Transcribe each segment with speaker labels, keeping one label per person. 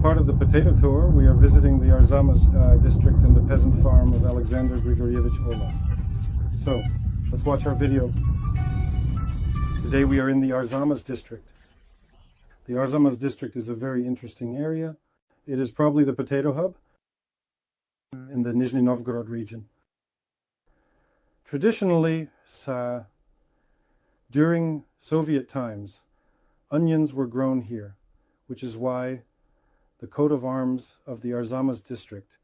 Speaker 1: part of the potato tour, we are visiting the Arzamas District and the peasant farm of Alexander Grigorievich Orlov. So, let's watch our video. Today we are in the Arzamas District. The Arzamas District is a very interesting area. It is probably the potato hub in the Nizhny Novgorod region. Traditionally, during Soviet times, onions were grown here, which is why the coat of arms of the Arzamas District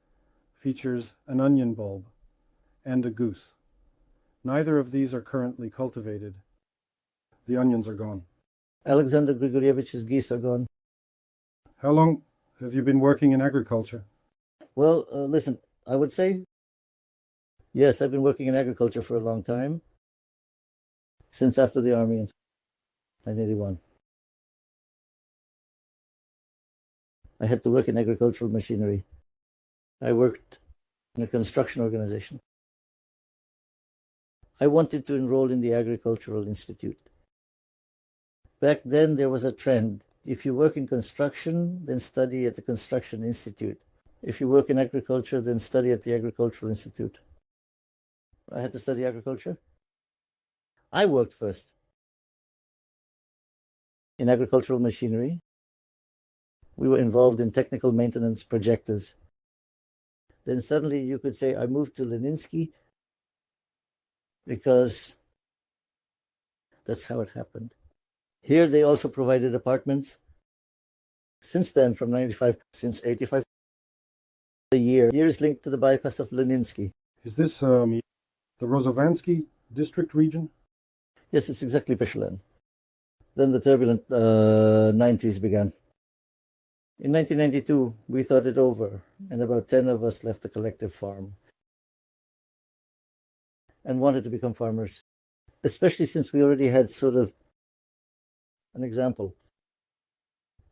Speaker 1: features an onion bulb and a goose. Neither of these are currently cultivated. The onions are gone.
Speaker 2: Alexander Grigorievich's geese are gone.
Speaker 1: How long have you been working in agriculture?
Speaker 2: Well, listen, I would say, yes, I've been working in agriculture for a long time, since after the army in 1981. I had to work in agricultural machinery. I worked in a construction organization. I wanted to enroll in the Agricultural Institute. Back then, there was a trend. If you work in construction, then study at the Construction Institute. If you work in agriculture, then study at the Agricultural Institute. I had to study agriculture. I worked first in agricultural machinery. We were involved in technical maintenance projectors. Then suddenly you could say I moved to Leninsky because that's how it happened. Here they also provided apartments. Since then, from 95, since 85, a year is linked to the bypass of Leninsky.
Speaker 1: Is this the Rozovansky district region?
Speaker 2: Yes, it's exactly Peshelan. Then the turbulent 90s began. In 1992, we thought it over, and about 10 of us left the collective farm and wanted to become farmers, especially since we already had sort of an example.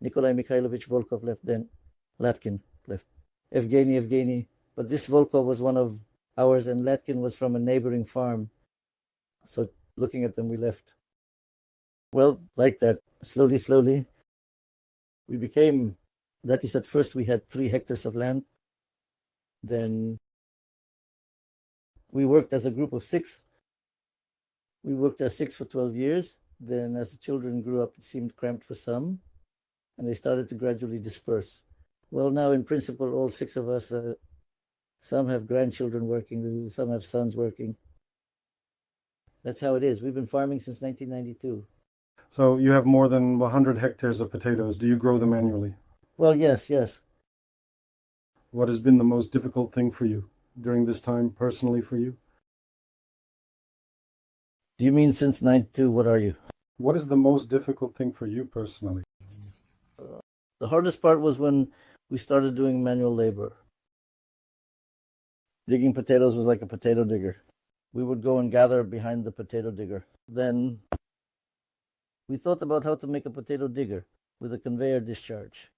Speaker 2: Nikolai Mikhailovich Volkov left then, Latkin left, Evgeny, but this Volkov was one of ours and Latkin was from a neighboring farm. So looking at them, we left. Well, like that, slowly, we became, that is, at first we had 3 hectares of land. Then we worked as a group of 6. We worked as 6 for 12 years. Then as the children grew up, it seemed cramped for some, and they started to gradually disperse. Well, now in principle, all 6 of us, some have grandchildren working, some have sons working. That's how it is. We've been farming since 1992.
Speaker 1: So you have more than 100 hectares of potatoes. Do you grow them annually?
Speaker 2: Well, yes.
Speaker 1: What has been the most difficult thing for you during this time, personally for you?
Speaker 2: Do you mean since 92? What are you?
Speaker 1: What is the most difficult thing for you personally?
Speaker 2: The hardest part was when we started doing manual labor. Digging potatoes was like a potato digger. We would go and gather behind the potato digger. Then we thought about how to make a potato digger with a conveyor discharge.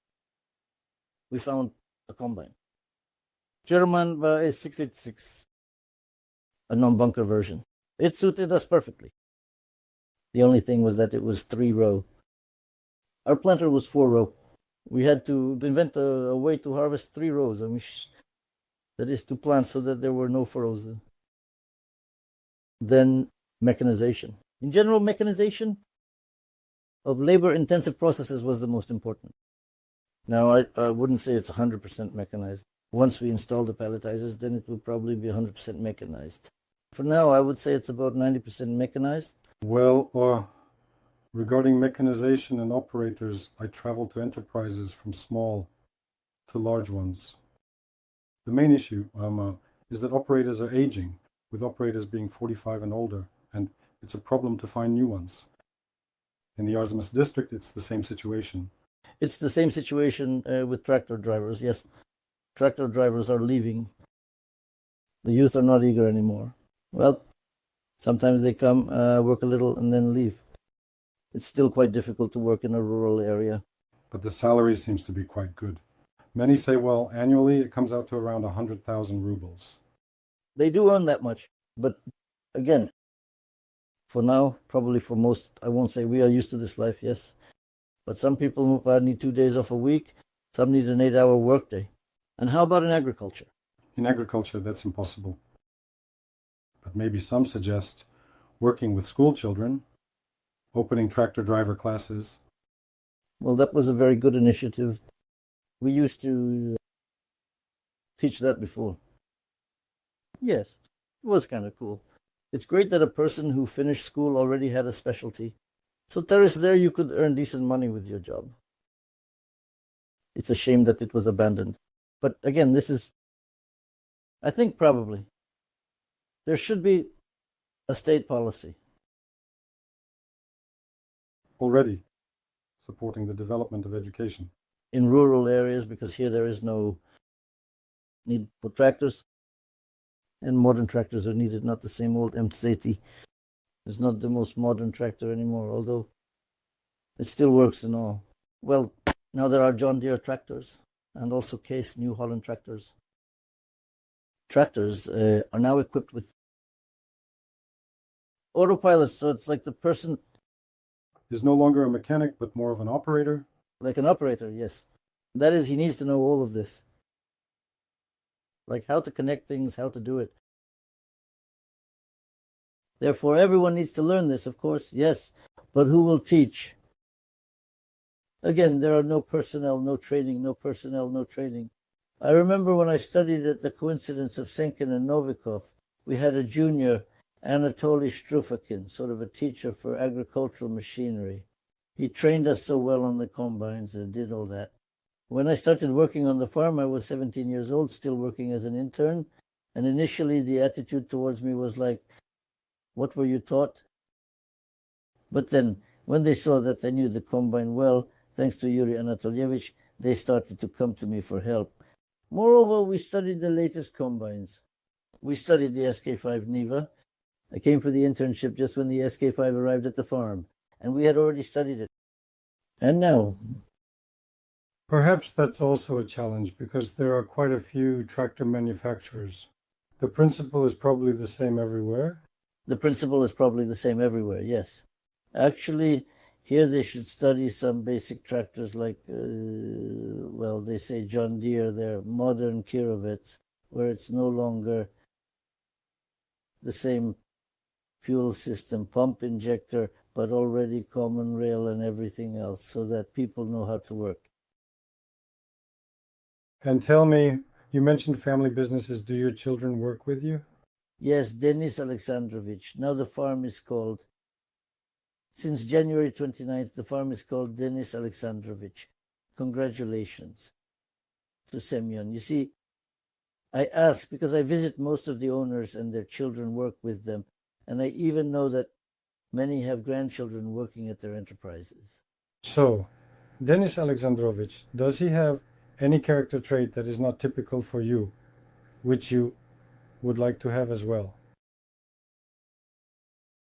Speaker 2: We found a combine. German A686, a non-bunker version. It suited us perfectly. The only thing was that it was 3-row. Our planter was 4-row. We had to invent a way to harvest 3 rows. That is to plant so that there were no furrows. Then mechanization. In general, mechanization of labor-intensive processes was the most important. Now, I wouldn't say it's 100% mechanized. Once we install the palletizers, then it will probably be 100% mechanized. For now, I would say it's about 90% mechanized.
Speaker 1: Well, regarding mechanization and operators, I travel to enterprises from small to large ones. The main issue is that operators are aging, with operators being 45 and older, and it's a problem to find new ones. In the Arzamas District, it's the same situation.
Speaker 2: It's the same situation with tractor drivers, yes. Tractor drivers are leaving. The youth are not eager anymore. Well, sometimes they come, work a little, and then leave. It's still quite difficult to work in a rural area.
Speaker 1: But the salary seems to be quite good. Many say, well, annually it comes out to around 100,000 rubles.
Speaker 2: They do earn that much. But again, for now, probably for most, I won't say we are used to this life, yes. But some people need 2 days off a week. Some need an 8-hour workday. And how about in agriculture?
Speaker 1: In agriculture, that's impossible. But maybe some suggest working with school children, opening tractor driver classes.
Speaker 2: Well, that was a very good initiative. We used to teach that before. Yes, it was kind of cool. It's great that a person who finished school already had a specialty. So there you could earn decent money with your job. It's a shame that it was abandoned. But again, I think probably, there should be a state policy.
Speaker 1: Already supporting the development of education.
Speaker 2: In rural areas, because here there is no need for tractors. And modern tractors are needed, not the same old M80. It's not the most modern tractor anymore, although it still works and all. Well, now there are John Deere tractors and also Case New Holland tractors. Tractors are now equipped with autopilot, so it's like the person
Speaker 1: is no longer a mechanic, but more of an operator.
Speaker 2: Like an operator, yes. That is, he needs to know all of this. Like how to connect things, how to do it. Therefore, everyone needs to learn this, of course, yes. But who will teach? Again, there are no personnel, no training, no personnel, no training. I remember when I studied at the coincidence of Senkin and Novikov, we had a junior, Anatoly Strufakin, sort of a teacher for agricultural machinery. He trained us so well on the combines and did all that. When I started working on the farm, I was 17 years old, still working as an intern. And initially the attitude towards me was like, what were you taught? But then when they saw that I knew the combine well, thanks to Yuri Anatolievich, they started to come to me for help. Moreover, we studied the latest combines. We studied the SK5 Niva. I came for the internship just when the SK5 arrived at the farm, and we had already studied it. And now,
Speaker 1: perhaps that's also a challenge because there are quite a few tractor manufacturers. The principle is probably the same everywhere.
Speaker 2: The principle is probably the same everywhere, yes. Actually, here they should study some basic tractors like, they say John Deere, they're modern Kirovets, where it's no longer the same fuel system, pump injector, but already common rail and everything else, so that people know how to work.
Speaker 1: And tell me, you mentioned family businesses. Do your children work with you?
Speaker 2: Yes, Denis Alexandrovich. Now the farm is called, since January 29th, the farm is called Denis Alexandrovich. Congratulations to Semyon. You see, I ask because I visit most of the owners and their children work with them, and I even know that many have grandchildren working at their enterprises.
Speaker 1: So, Denis Alexandrovich, does he have any character trait that is not typical for you, which you would like to have as well?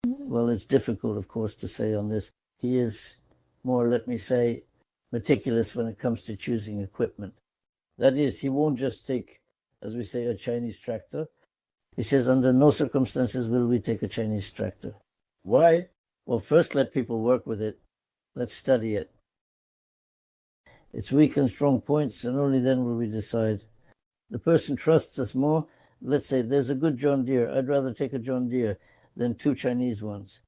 Speaker 2: Well, it's difficult, of course, to say on this. He is more, let me say, meticulous when it comes to choosing equipment. That is, he won't just take, as we say, a Chinese tractor. He says, under no circumstances will we take a Chinese tractor. Why? Well, first let people work with it. Let's study it. Its weak and strong points, and only then will we decide. The person trusts us more. Let's say there's a good John Deere. I'd rather take a John Deere than 2 Chinese ones.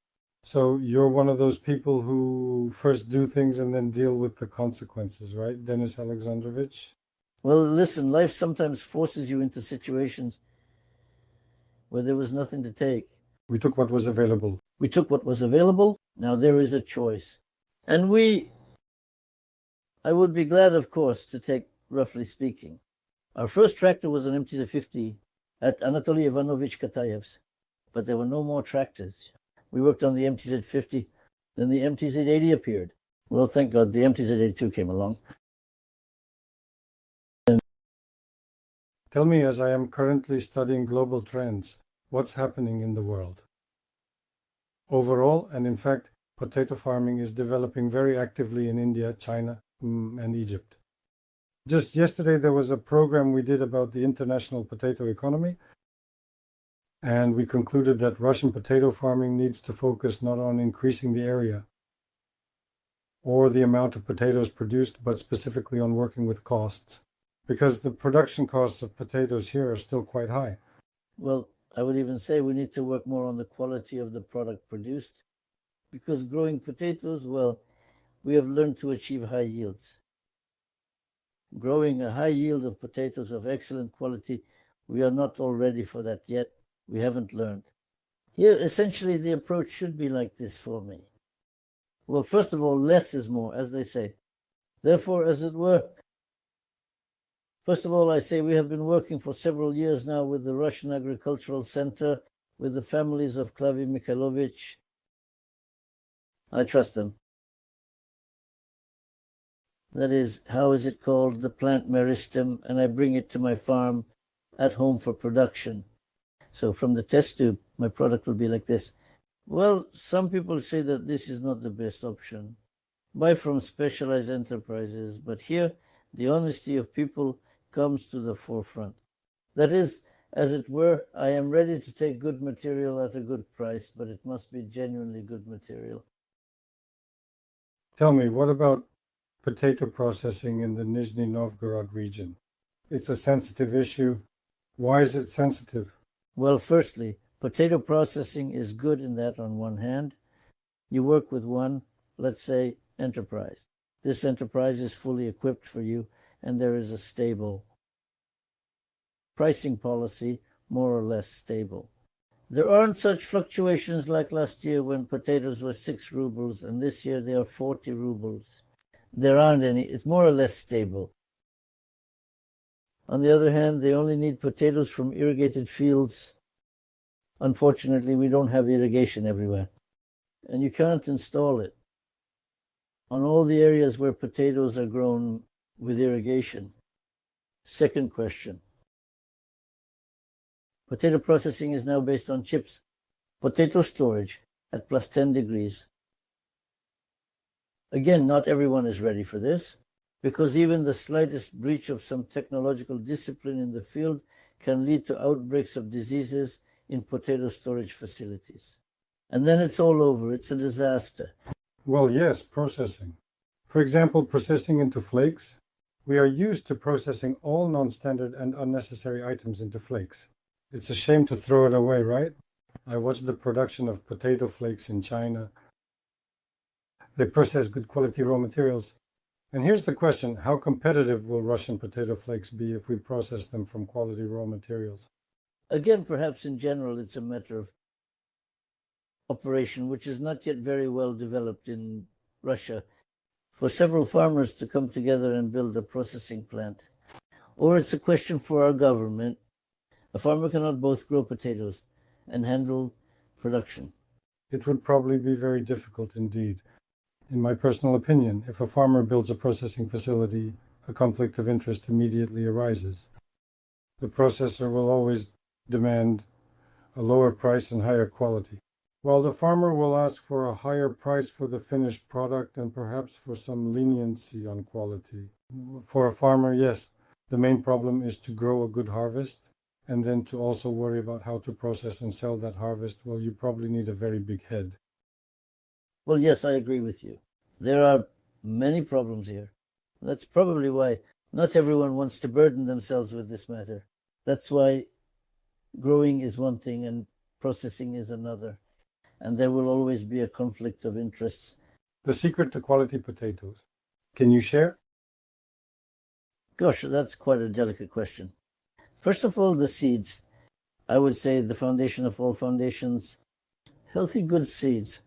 Speaker 1: So you're one of those people who first do things and then deal with the consequences, right, Denis Alexandrovich?
Speaker 2: Well, listen, life sometimes forces you into situations where there was nothing to take.
Speaker 1: We took what was available.
Speaker 2: We took what was available. Now there is a choice. And I would be glad, of course, to take, roughly speaking. Our first tractor was an MTZ-50 at Anatoly Ivanovich Katayev's, but there were no more tractors. We worked on the MTZ-50, then the MTZ-80 appeared. Well, thank God, the MTZ-82 came along.
Speaker 1: Tell me, as I am currently studying global trends, what's happening in the world? Overall, and in fact, potato farming is developing very actively in India, China, and Egypt. Just yesterday, there was a program we did about the international potato economy, and we concluded that Russian potato farming needs to focus not on increasing the area, or the amount of potatoes produced, but specifically on working with costs, because the production costs of potatoes here are still quite high.
Speaker 2: Well, I would even say we need to work more on the quality of the product produced, because growing potatoes, well, we have learned to achieve high yields. Growing a high yield of potatoes of excellent quality, we are not all ready for that yet. We haven't learned. Here, essentially, the approach should be like this for me. Well, first of all, less is more, as they say. Therefore, as it were, first of all, I say we have been working for several years now with the Russian Agricultural Center, with the families of Klavi Mikhailovich. I trust them. That is, how is it called? The plant meristem, and I bring it to my farm at home for production. So from the test tube, my product will be like this. Well, some people say that this is not the best option. Buy from specialized enterprises, but here the honesty of people comes to the forefront. That is, as it were, I am ready to take good material at a good price, but it must be genuinely good material.
Speaker 1: Tell me, what about potato processing in the Nizhny Novgorod region? It's a sensitive issue. Why is it sensitive?
Speaker 2: Well, firstly, potato processing is good in that on one hand, you work with one, let's say, enterprise. This enterprise is fully equipped for you, and there is a stable pricing policy, more or less stable. There aren't such fluctuations like last year when potatoes were 6 rubles, and this year they are 40 rubles. There aren't any. It's more or less stable. On the other hand, they only need potatoes from irrigated fields. Unfortunately, we don't have irrigation everywhere, and you can't install it on all the areas where potatoes are grown with irrigation. Second question. Potato processing is now based on chips. Potato storage at plus 10 degrees. Again, not everyone is ready for this, because even the slightest breach of some technological discipline in the field can lead to outbreaks of diseases in potato storage facilities. And then it's all over. It's a disaster.
Speaker 1: Well, yes, processing. For example, processing into flakes. We are used to processing all non-standard and unnecessary items into flakes. It's a shame to throw it away, right? I watched the production of potato flakes in China. They process good quality raw materials. And here's the question, how competitive will Russian potato flakes be if we process them from quality raw materials?
Speaker 2: Again, perhaps in general, it's a matter of operation, which is not yet very well developed in Russia, for several farmers to come together and build a processing plant. Or it's a question for our government. A farmer cannot both grow potatoes and handle production.
Speaker 1: It would probably be very difficult indeed. In my personal opinion, if a farmer builds a processing facility, a conflict of interest immediately arises. The processor will always demand a lower price and higher quality, while the farmer will ask for a higher price for the finished product and perhaps for some leniency on quality. For a farmer, yes, the main problem is to grow a good harvest, and then to also worry about how to process and sell that harvest. Well, you probably need a very big head.
Speaker 2: Well, yes, I agree with you. There are many problems here. That's probably why not everyone wants to burden themselves with this matter. That's why growing is one thing and processing is another. And there will always be a conflict of interests.
Speaker 1: The secret to quality potatoes. Can you share?
Speaker 2: Gosh, that's quite a delicate question. First of all, the seeds. I would say the foundation of all foundations, healthy, good seeds.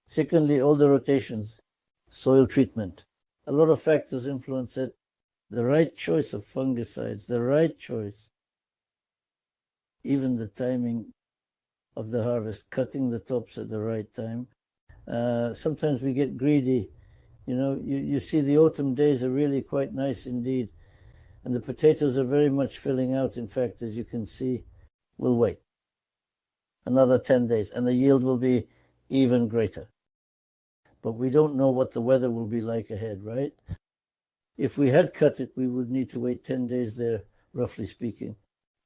Speaker 2: Secondly, all the rotations, soil treatment. A lot of factors influence it. The right choice of fungicides, the right choice. Even the timing of the harvest, cutting the tops at the right time. Sometimes we get greedy. You see the autumn days are really quite nice indeed. And the potatoes are very much filling out. In fact, as you can see, we'll wait another 10 days and the yield will be even greater. But we don't know what the weather will be like ahead, right? If we had cut it, we would need to wait 10 days there, roughly speaking.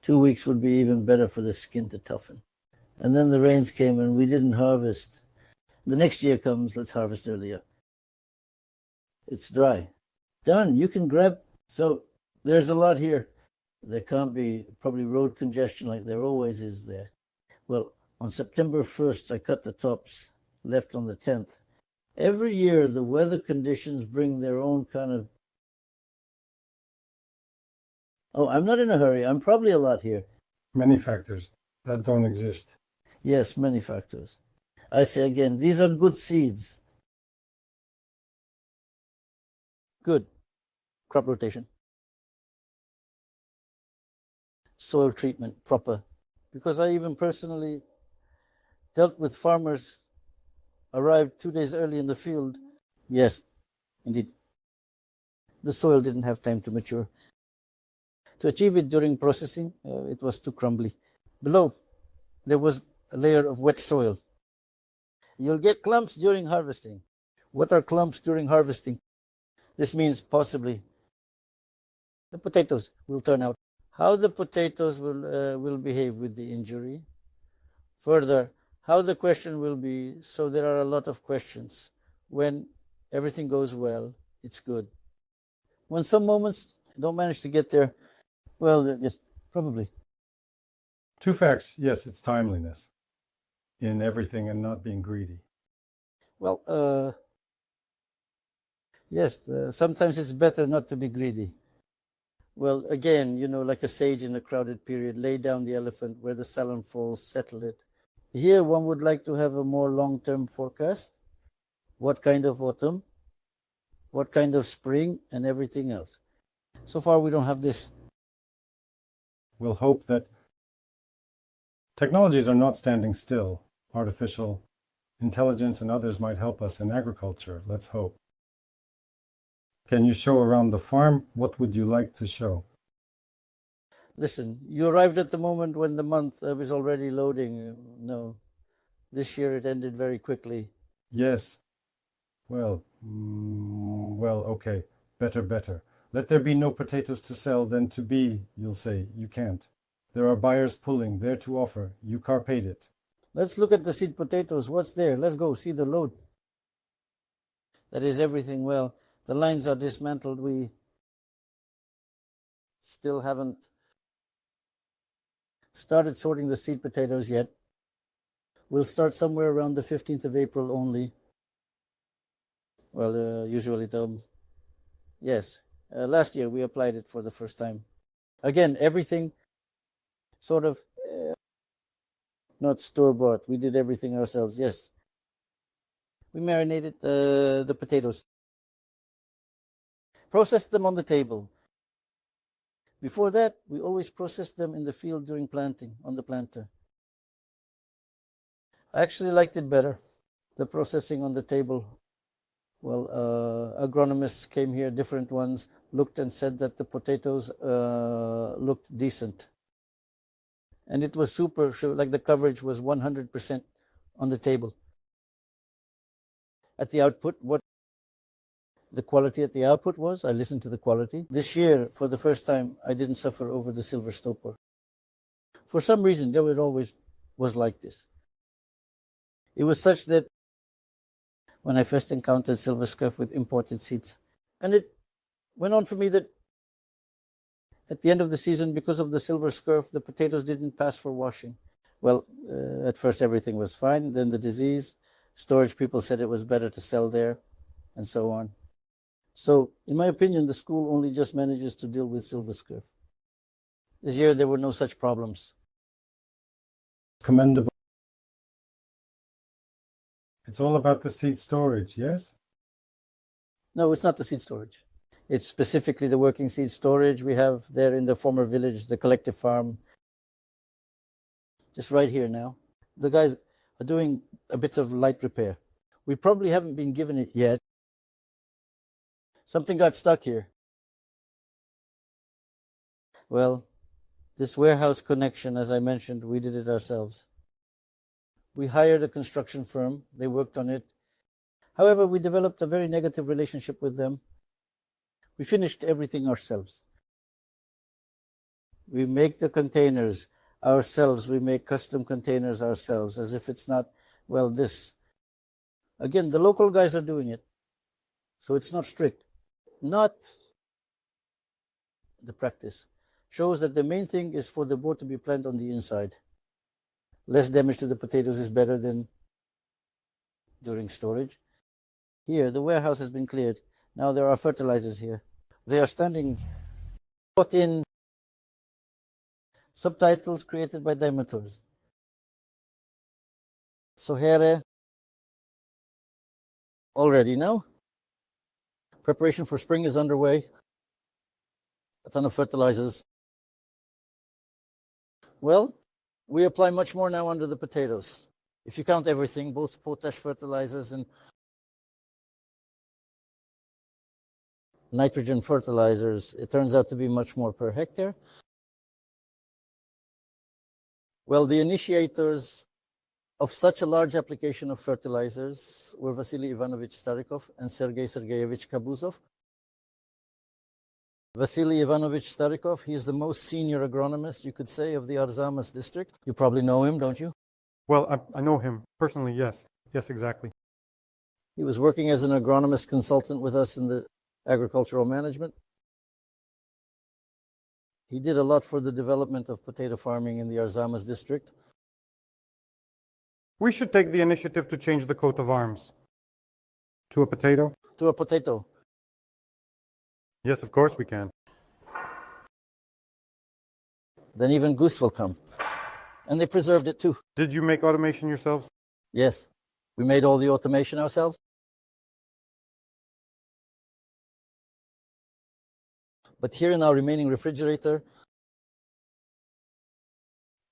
Speaker 2: 2 weeks would be even better for the skin to toughen. And then the rains came and we didn't harvest. The next year comes, let's harvest earlier. It's dry. Done. You can grab. So there's a lot here. There can't be probably road congestion like there always is there. Well, on September 1st, I cut the tops, left on the 10th. Every year, the weather conditions bring their own kind of... Oh, I'm not in a hurry. I'm probably a lot here.
Speaker 1: Many factors that don't exist.
Speaker 2: Yes, many factors. I say again, these are good seeds. Good. Crop rotation. Soil treatment, proper. Because I even personally dealt with farmers, arrived 2 days early in the field. Yes, indeed. The soil didn't have time to mature. To achieve it during processing, it was too crumbly. Below, there was a layer of wet soil. You'll get clumps during harvesting. What are clumps during harvesting? This means possibly the potatoes will turn out. How the potatoes will behave with the injury. Further, how the question will be, so there are a lot of questions. When everything goes well, it's good. When some moments don't manage to get there, well, yes, probably.
Speaker 1: Two facts. Yes, it's timeliness in everything and not being greedy.
Speaker 2: Well, yes, sometimes it's better not to be greedy. Well, again, like a sage in a crowded period, lay down the elephant where the salon falls, settle it. Here, one would like to have a more long-term forecast. What kind of autumn? What kind of spring? And everything else. So far, we don't have this.
Speaker 1: We'll hope that technologies are not standing still. Artificial intelligence and others might help us in agriculture. Let's hope. Can you show around the farm? What would you like to show?
Speaker 2: Listen, you arrived at the moment when the month was already loading. No, this year it ended very quickly.
Speaker 1: Yes. Well, okay. Better. Let there be no potatoes to sell, then to be, you'll say. You can't. There are buyers pulling, there to offer. You carpate it.
Speaker 2: Let's look at the seed potatoes. What's there? Let's go see the load. That is everything well. The lines are dismantled. We still haven't started sorting the seed potatoes yet. We'll start somewhere around the 15th of April only. Well, usually yes. Last year we applied it for the first time. Again, everything sort of not store-bought. We did everything ourselves, yes. We marinated the potatoes. Processed them on the table. Before that, we always processed them in the field during planting, on the planter. I actually liked it better, the processing on the table. Well, agronomists came here, different ones, looked and said that the potatoes looked decent. And it was super, like the coverage was 100% on the table. At the output, what the quality at the output was, I listened to the quality. This year, for the first time, I didn't suffer over the silver stopper. For some reason, it always was like this. It was such that when I first encountered silver scurf with imported seeds, and it went on for me that at the end of the season, because of the silver scurf, the potatoes didn't pass for washing. Well, at first everything was fine. Then the disease, storage people said it was better to sell there, and so on. So, in my opinion, the school only just manages to deal with silver scurf. This year, there were no such problems.
Speaker 1: Commendable. It's all about the seed storage, yes?
Speaker 2: No, it's not the seed storage. It's specifically the working seed storage we have there in the former village, the collective farm. Just right here now. The guys are doing a bit of light repair. We probably haven't been given it yet. Something got stuck here. Well, this warehouse connection, as I mentioned, we did it ourselves. We hired a construction firm. They worked on it. However, we developed a very negative relationship with them. We finished everything ourselves. We make the containers ourselves. We make custom containers ourselves, as if it's not, well, this. Again, the local guys are doing it, so it's not strict. not the practice, shows that the main thing is for the board to be planted on the inside. Less damage to the potatoes is better than during storage. Here, the warehouse has been cleared. Now there are fertilizers here. They are standing put in subtitles created by Demetors. Sohere already now. Preparation for spring is underway. A ton of fertilizers. Well, we apply much more now under the potatoes. If you count everything, both potash fertilizers and nitrogen fertilizers, it turns out to be much more per hectare. Well, the initiators of such a large application of fertilizers were Vasily Ivanovich Starikov and Sergei Sergeyevich Kabuzov. Vasily Ivanovich Starikov, he is the most senior agronomist, you could say, of the Arzamas District. You probably know him, don't you?
Speaker 1: Well, I know him personally, yes. Yes, exactly.
Speaker 2: He was working as an agronomist consultant with us in the agricultural management. He did a lot for the development of potato farming in the Arzamas District.
Speaker 1: We should take the initiative to change the coat of arms. To a potato?
Speaker 2: To a potato.
Speaker 1: Yes, of course we can.
Speaker 2: Then even goose will come. And they preserved it too.
Speaker 1: Did you make automation yourselves?
Speaker 2: Yes. We made all the automation ourselves. But here in our remaining refrigerator,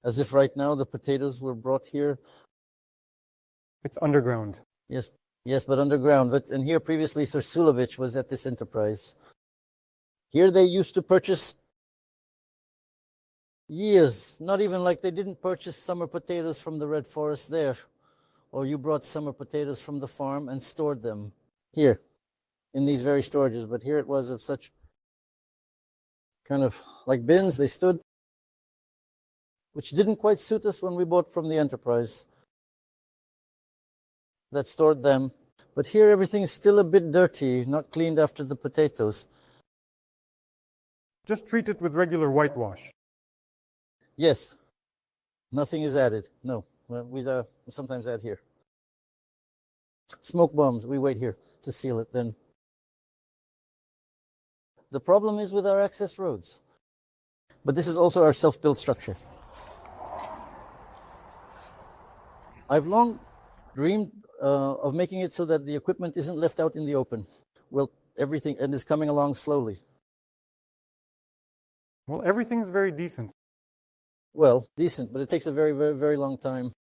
Speaker 2: as if right now the potatoes were brought here.
Speaker 1: It's underground.
Speaker 2: Yes, but underground. And here previously Sir Sulovich was at this enterprise. Here they used to purchase years, not even like they didn't purchase summer potatoes from the Red Forest there, or you brought summer potatoes from the farm and stored them here in these very storages. But here it was of such kind of like bins, they stood, which didn't quite suit us when we bought from the enterprise that stored them. But here everything is still a bit dirty, not cleaned after the potatoes.
Speaker 1: Just treat it with regular whitewash.
Speaker 2: Yes. Nothing is added. No. Well, we sometimes add here. Smoke bombs, we wait here to seal it then. The problem is with our access roads. But this is also our self-built structure. I've long dreamed of making it so that the equipment isn't left out in the open. Well, everything, and is coming along slowly.
Speaker 1: Well, everything's very decent.
Speaker 2: Well, decent, but it takes a very, very, very long time.